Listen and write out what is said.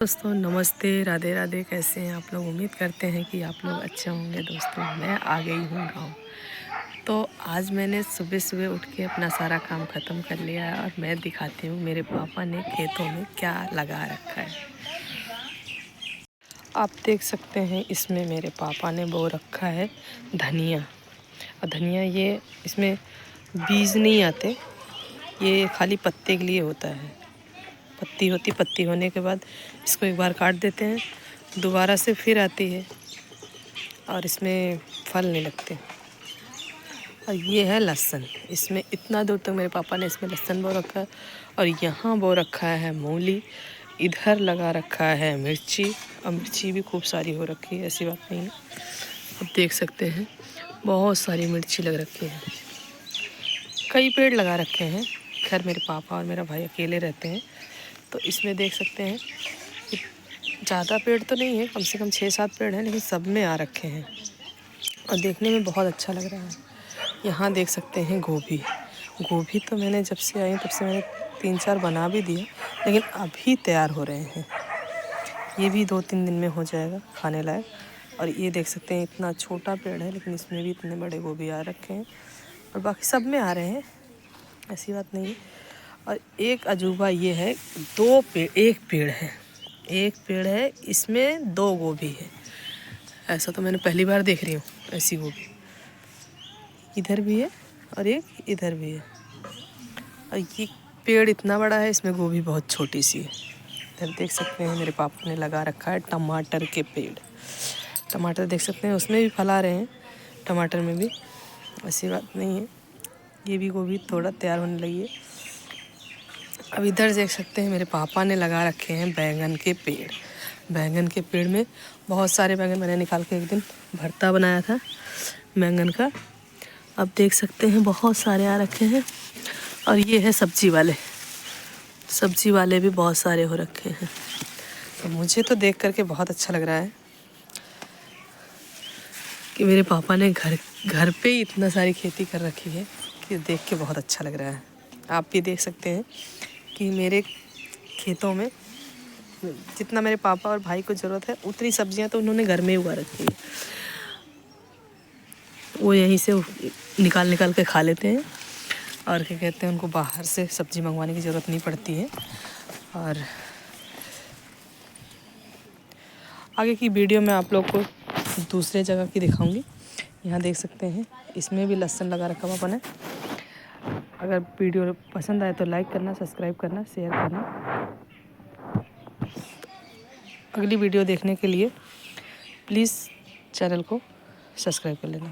दोस्तों नमस्ते, राधे राधे। कैसे हैं आप लोग? उम्मीद करते हैं कि आप लोग अच्छे होंगे। दोस्तों मैं आ गई हूँ गाँव। तो आज मैंने सुबह सुबह उठ के अपना सारा काम ख़त्म कर लिया है और मैं दिखाती हूँ मेरे पापा ने खेतों में क्या लगा रखा है। आप देख सकते हैं इसमें मेरे पापा ने बो रखा है धनिया। और धनिया ये इसमें बीज नहीं आते, ये खाली पत्ते के लिए होता है। पत्ती होती, पत्ती होने के बाद इसको एक बार काट देते हैं, दोबारा से फिर आती है और इसमें फल नहीं लगते। और ये है लहसुन। इसमें इतना दूर तक मेरे पापा ने इसमें लहसुन बो रखा है और यहाँ बो रखा है मूली। इधर लगा रखा है मिर्ची, और मिर्ची भी खूब सारी हो रखी है, ऐसी बात नहीं है। आप देख सकते हैं बहुत सारी मिर्ची लग रखी है। कई पेड़ लगा रखे हैं। खैर मेरे पापा और मेरा भाई अकेले रहते हैं, तो इसमें देख सकते हैं ज़्यादा पेड़ तो नहीं है, कम से कम 6-7 पेड़ हैं, लेकिन सब में आ रखे हैं और देखने में बहुत अच्छा लग रहा है। यहाँ देख सकते हैं गोभी। गोभी तो मैंने जब से आई तब से मैंने 3-4 बना भी दिए, लेकिन अभी तैयार हो रहे हैं। ये भी 2-3 दिन में हो जाएगा खाने लायक। और ये देख सकते हैं इतना छोटा पेड़ है, लेकिन इसमें भी इतने बड़े गोभी आ रखे हैं और बाकी सब में आ रहे हैं, ऐसी बात नहीं है। और एक अजूबा ये है, एक पेड़ है, इसमें 2 गोभी है। ऐसा तो मैंने पहली बार देख रही हूँ ऐसी गोभी। इधर भी है और एक इधर भी है। और ये पेड़ इतना बड़ा है, इसमें गोभी बहुत छोटी सी है। इधर देख सकते हैं मेरे पापा ने लगा रखा है टमाटर के पेड़। टमाटर देख सकते हैं उसमें भी फल आ रहे हैं, टमाटर में भी, ऐसी बात नहीं है। ये भी गोभी थोड़ा तैयार होने लगी है। अब इधर देख सकते हैं मेरे पापा ने लगा रखे हैं बैंगन के पेड़। बैंगन के पेड़ में बहुत सारे बैंगन मैंने निकाल के एक दिन भरता बनाया था बैंगन का। अब देख सकते हैं बहुत सारे आ रखे हैं। और ये है सब्जी वाले भी बहुत सारे हो रखे हैं। तो मुझे तो देख करके बहुत अच्छा लग रहा है कि मेरे पापा ने घर पे ही इतना सारी खेती कर रखी है कि देख के बहुत अच्छा लग रहा है। आप भी देख सकते हैं कि मेरे खेतों में जितना मेरे पापा और भाई को ज़रूरत है उतनी सब्जियां तो उन्होंने घर में ही उगा रखी है। वो यहीं से निकाल के खा लेते हैं और क्या कहते हैं, उनको बाहर से सब्ज़ी मंगवाने की ज़रूरत नहीं पड़ती है। और आगे की वीडियो में आप लोग को दूसरे जगह की दिखाऊंगी। यहाँ देख सकते हैं इसमें भी लहसुन लगा रखा पापा ने। अगर वीडियो पसंद आए तो लाइक करना, सब्सक्राइब करना, शेयर करना। अगली वीडियो देखने के लिए प्लीज़ चैनल को सब्सक्राइब कर लेना।